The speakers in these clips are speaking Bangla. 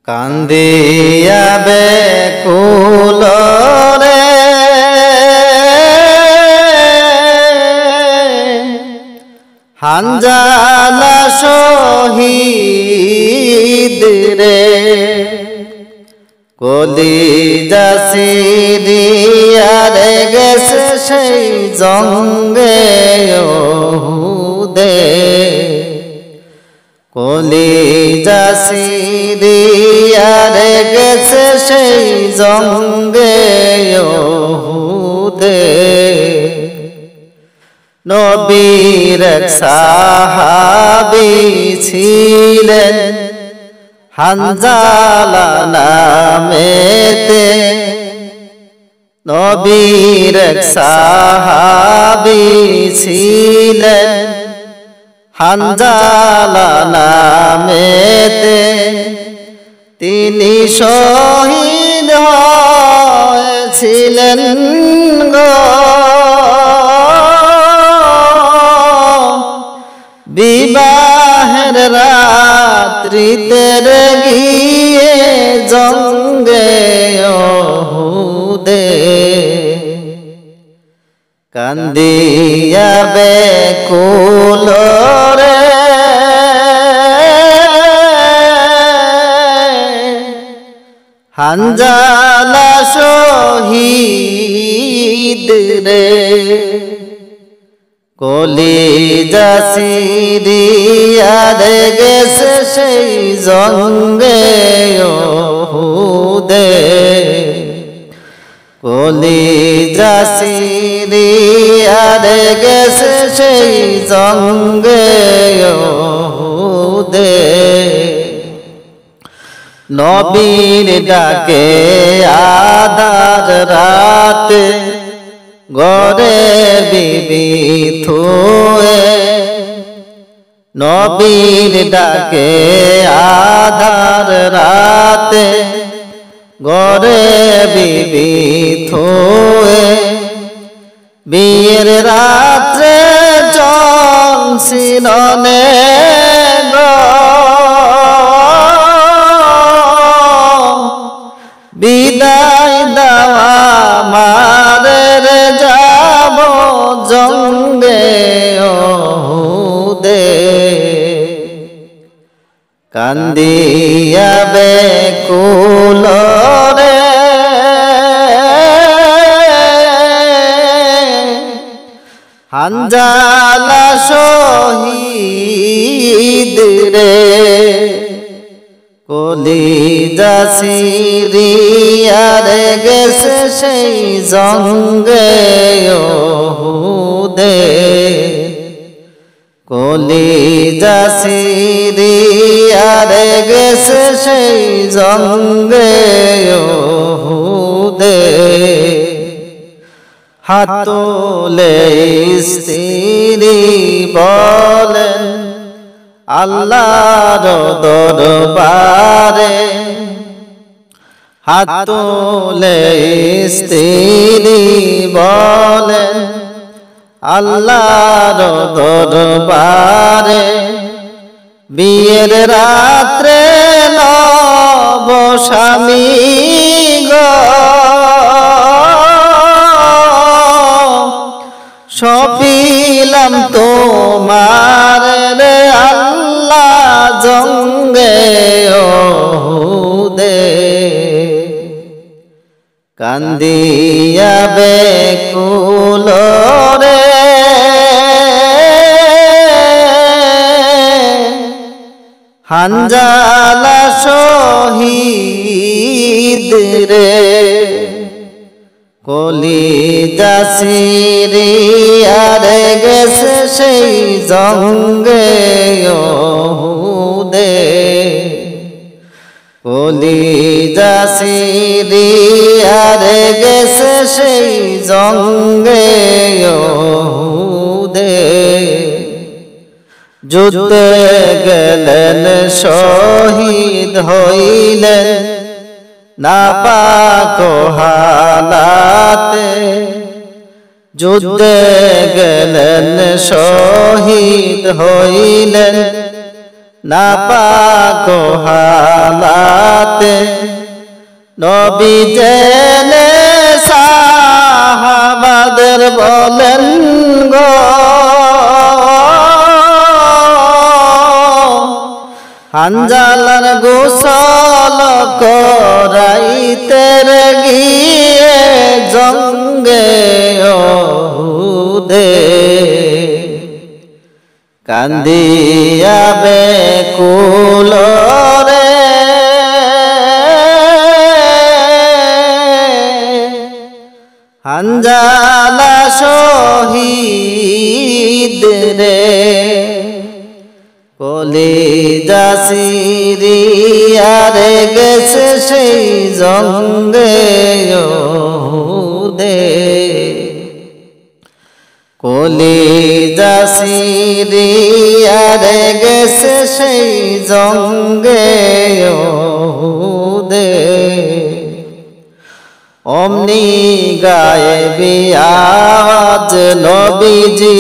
কান্দিয়া বেকুল রে হানজালা শহীদ রে কলিজা সিরিয়া রে গেছে সেই জঙ্গে ওহুদে কলিজা সিরিয়া রে গেছে সেই জঙ্গে ওহুদে নবীর এক সাহাবী ছিলেন হানজালা নামেতে নবীর এক সাহাবী ছিলেন হানজালা নামেতে তিনি শহীদ হয়েছিলেন গো বিবাহের রাত্রিতে গিয়ে জঙ্গে ওহুদে কান্দিয়া বেকুল রে হানজালা শহীদ রে কলিজা সিরিয়া রে গেছে সেই জঙ্গে ওহুদে কলিজা সিরিয়া রে গেছে সেই জঙ্গে ওহুদে নবীর ডাকে আধার রাতে গরে বিবি থুয়ে নবীর ডাকে আধার রাতে গরে বিবি থুয়ে বিয়ের রাত্রে জংশিলনে বিদায় দেওয়া মারে যাব জঙ্গে ওহুদে কান্দিয়া বেকুল রে হানজালা শহীদ রে কলিজা সিরিয়া রে গেছে সেই জঙ্গে ওহুদে কলিজা সিরিয়া রে গেছে সেই জঙ্গে ওহুদে হাত তুলে স্ত্রী বলেন আল্লাহর দরবারে হাত তুলে স্ত্রী বলেন আল্লাহর দরবারে বিয়ের রাত্রে নব স্বামী গো সপিলাম তোমার রে আল্লাহ জঙ্গে ওহুদে কান্দিয়া বেকুল রে হানজালা শহীদ রে কলিজা সিরিয়া রে গেছে সেই জঙ্গে ওহুদে কলিজা সিরিয়া রে গেছে সেই জঙ্গে ওহুদে যুদ্ধে গেলেন শহীদ হইলেন নাপাক হালাতে যুদ্ধে গেলেন শহীদ হইলেন নাপাক হালাতে নবী জেনে সাহাবাদের বলেন গো হানজালার গোসল করাইতে গিয়ে জঙ্গে উহুদে কান্দিয়া বেকুল রে হানজালা শহীদ রে কলিজা সিরিয়া রে গেছে সেই জঙ্গে উহুদে কলিজা সিরিয়া রে গেছে সেই জঙ্গে উহুদে অমনি গায়েবী আওয়াজ নবীজি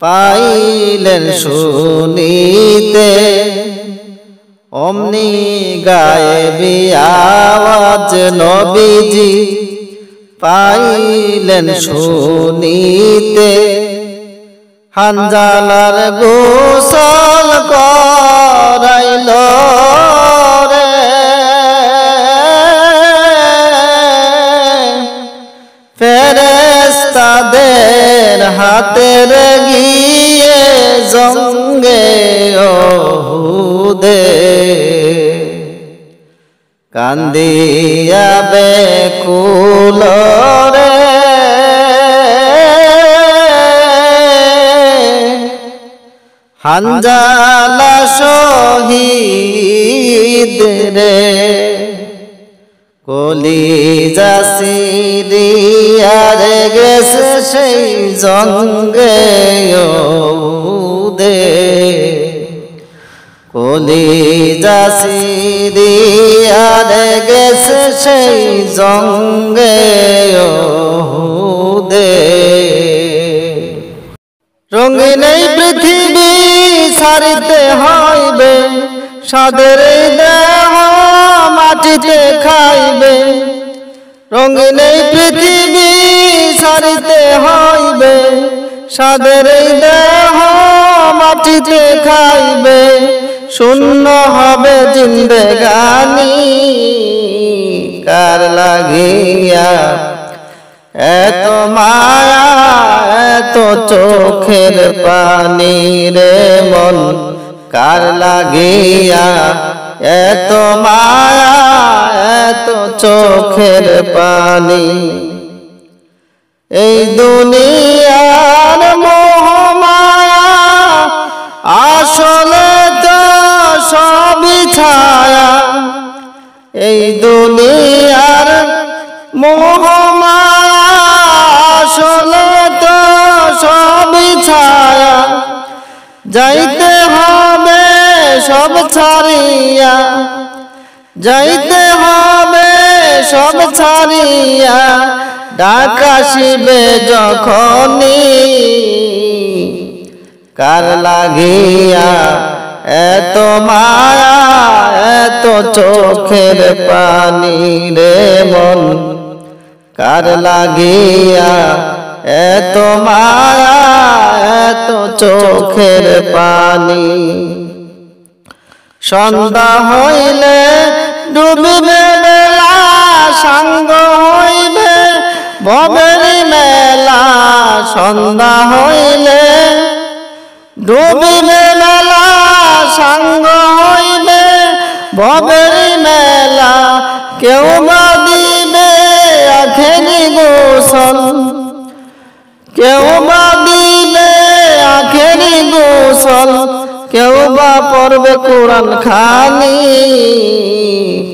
পাইলেন শুনিতে অমনি গায়েবী আওয়াজ নবীজি পাইলেন শুনিতে হানজালার গোসল করাইল রে ফেরেশতাদের হাতের গিয়ে জঙ্গে উহুদে কান্দিয়া বেকুল রে হানজালা শহীদ রে কলিজা সিরিয়া রে গেছে সেই জঙ্গে উহুদে কলিজা সিরিয়া রে গেছে সেই জঙ্গে উহুদে রঙিন এই পৃথিবী ছাড়িতে হইবে সাদের দেহ মাটিতে খাইবে রঙিন এই পৃথিবী ছাড়িতে হইবে সাদের দেহ মাটিতে খাইবে শূন্য হবে জিন্দেগানি কার লাগিয়া এত মায়া এত চোখের পানি রে মন কার লাগিয়া এত মায়া এত চোখের পানি এই দুনিয়ার মোহ মায়া আসলে তো সবই ছায়া এই দুনিয়ার মোহ মায়া আসলে তো সবই ছায়া যাইতে হবে সব ছাড়িয়া যাইতে হবে সব ছাড়িয়া ডাক আসিবে যখনই কার লাগিয়া এত মায়া এত চোখের পানি রে মন কার লাগিয়া এত মায়া এত চোখের পানি সন্ধ্যা হইলে ডুবিবে বেলা সাঙ্গ হইবে ভবের মেলা সন্ধ্যা হইলে ডুবিবে বেলা সাঙ্গ হইবে ভবের মেলা কেউ বা দিবে আখেরি গোসল কেউ বা দিবে আখেরি গোসল কেউ বা পড়বে কোরআন খানি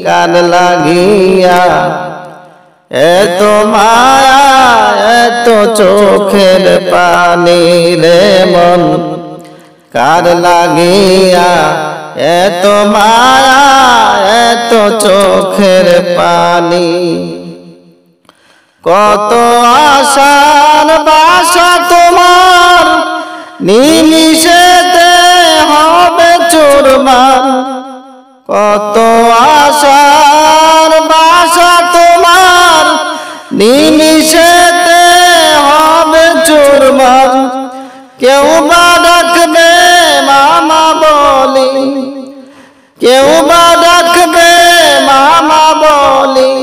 কার লাগিয়া এত মায়া এত চোখের পানি রে মন কার লাগিয়া এত মায়া এত চোখের পানি কত আশার বাসা তোমার নিমিষেতে হবে চুরমার কত আশার বাসা তোমার নিমিষেতে হবে চুরমার। কেউ বা ডাকবে মামা বলি, কেউ বা ডাকবে মামা বলি,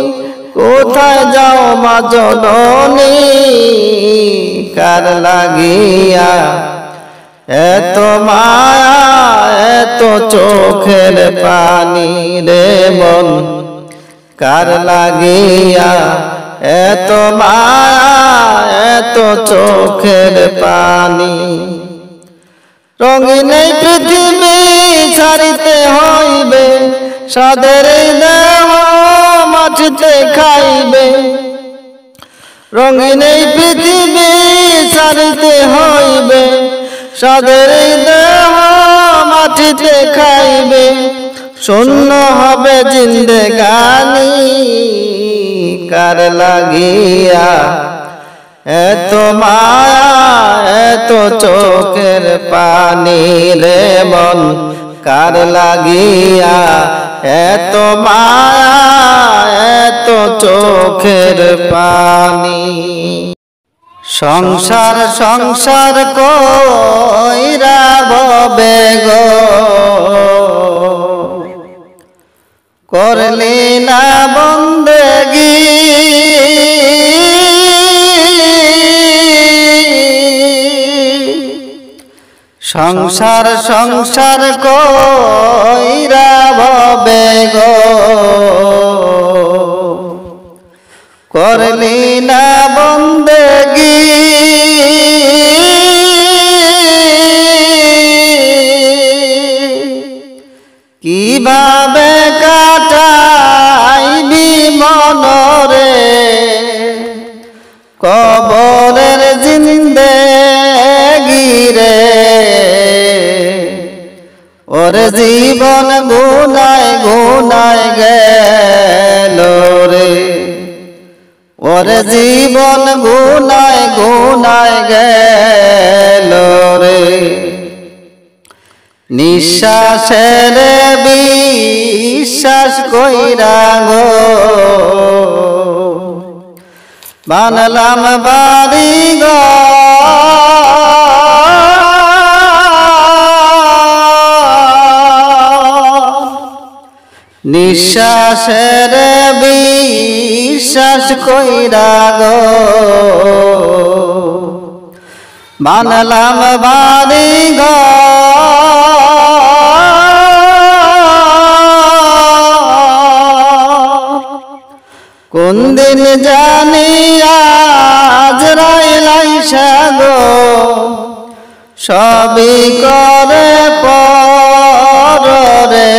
কোথায় যাও মা জননী কার লাগিয়া এত মায়া এত চোখের পানি রে মন কার লাগিয়া এত মায়া এত চোখের পানি। রঙিন এই পৃথিবী ছাড়িতে হইবে, সাদের দেহ মাটিতে খাইবে। রঙিন এই পৃথিবী ছাড়িতে হইবে, সাদের দেহ মাটিতে খাইবে। শূন্য হবে জিন্দেগানি কার লাগিয়া এত মায়া এত চোখের পানি রে মন কার লাগিয়া এত মায়া এত চোখের পানি। সংসার সংসার কইরা ভবে গো করলি না বন্দেগি। সংসার সংসার কইরা ভবে গো করলি না বন্দেগি। কিভাবে কাটাইবি মনরে কবরের জিন্দেগি রে। ওরে জীবন গুনায় গুনায় গেল রে, ওরে জীবন গুনায় গুনায় গেল রে। নিঃশ্বাসের বিশ্বাস কইরা গো বানলাম বাড়ি নিঃশ্বাসের বিশ্বাস কইরা গো বানলাম বাড়ি কোন দিন জানি আজরাইল আইসা গো সবই করে পরে।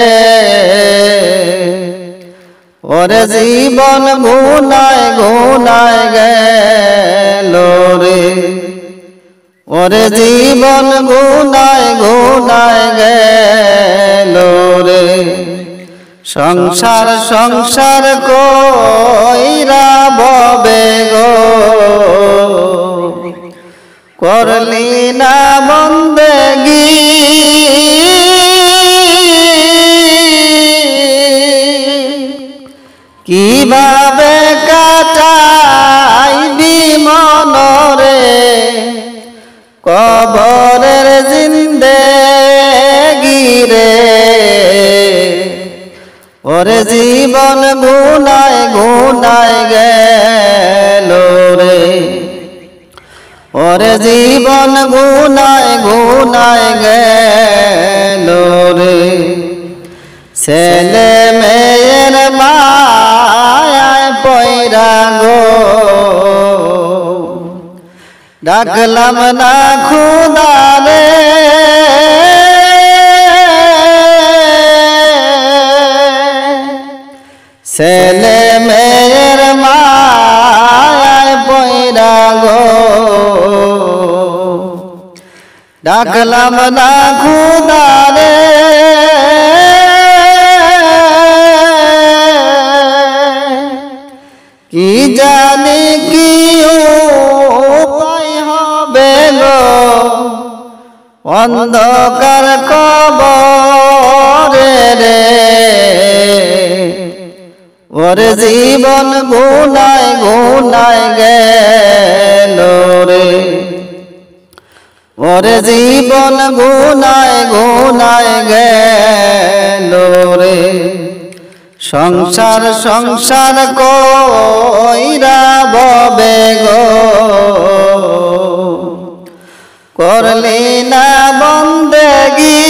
ওরে জীবন গুনায় গুনায় গেল রে, ওরে জীবন গুনায় গুনায় গেল রে। সংসার সংসার কইরা ভবে গো করলি না বন্দেগি। কিভাবে কাটাইবি মনরে কবরের জিন্দেগি রে। ওরে জীবন গুনায় গুনায় গেল রে, ওরে জীবন গুনায় গুনায় গেল রে। ছেলে মেয়ের মায়ায় পয়রা গো ডাকলাম না খুদা রে। ছেলে মেয়ের মায়ায় পয়রা গো ডাকলাম না খুদা রে। কি জানি কি উপায় হবে গো অন্ধকার কবর করে রে ওরে জীবন গুনায় গুনায় গেল রে ওরে জীবন গুনায় গুনায় গেল রে সংসার সংসার কইরা ববে গো করলি না বন্দেগি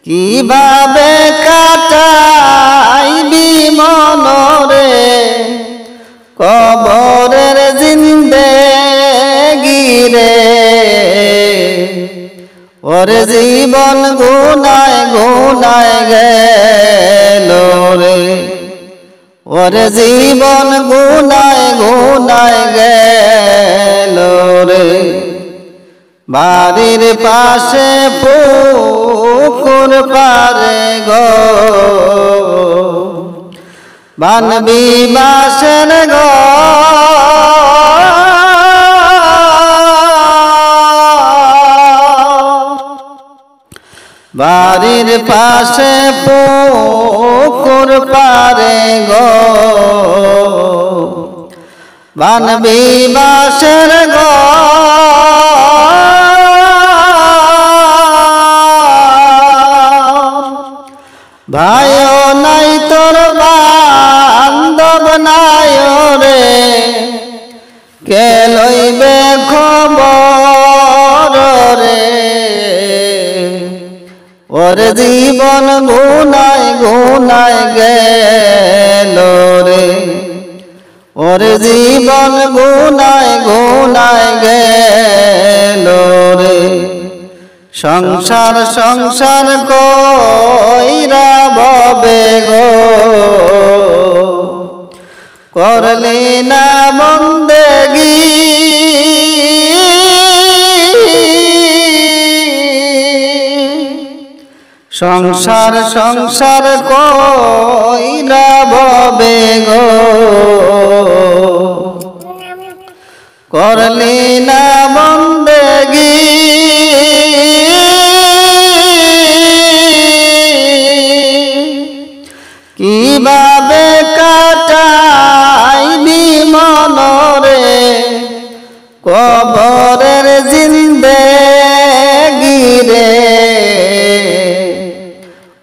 কিভাবে কাটাইবি মনরে কবরের জিন্দেগি রে ওরে জীবন গুনায় গুনায় গেল রে ওরে জীবন গুনায় গুনায় গেল রে বাড়ির পাশে পুকুর পারে গো বানবি বাসের গো বাড়ির পাশে পুকুর পারে গো বানবি বাসের গো ভাইও নাই তোর বান্ধব নাই রে কে লইবে খবর রে ওরে জীবন গুনায় গুনায় গেল রে ওরে জীবন গুনায় গুনায় গেল রে সংসার সংসার কইরা ববে গো করলি না বন্দেগি সংসার সংসার কইরা ববে গো করলি না বন্দেগি কিভাবে কাটাইবি মনরে কবরের জিন্দেগি রে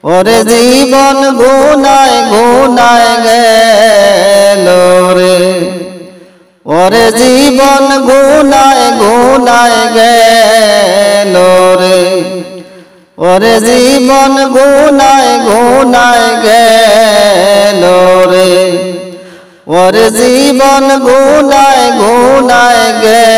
ওরে জীবন গুনায় গুনায় গেল রে ওরে জীবন গুনায় গুনায় গেল রে ওরে জীবন গুনায় গুনায় গেল রে ওরে জীবন গুনায় গুনায় গেল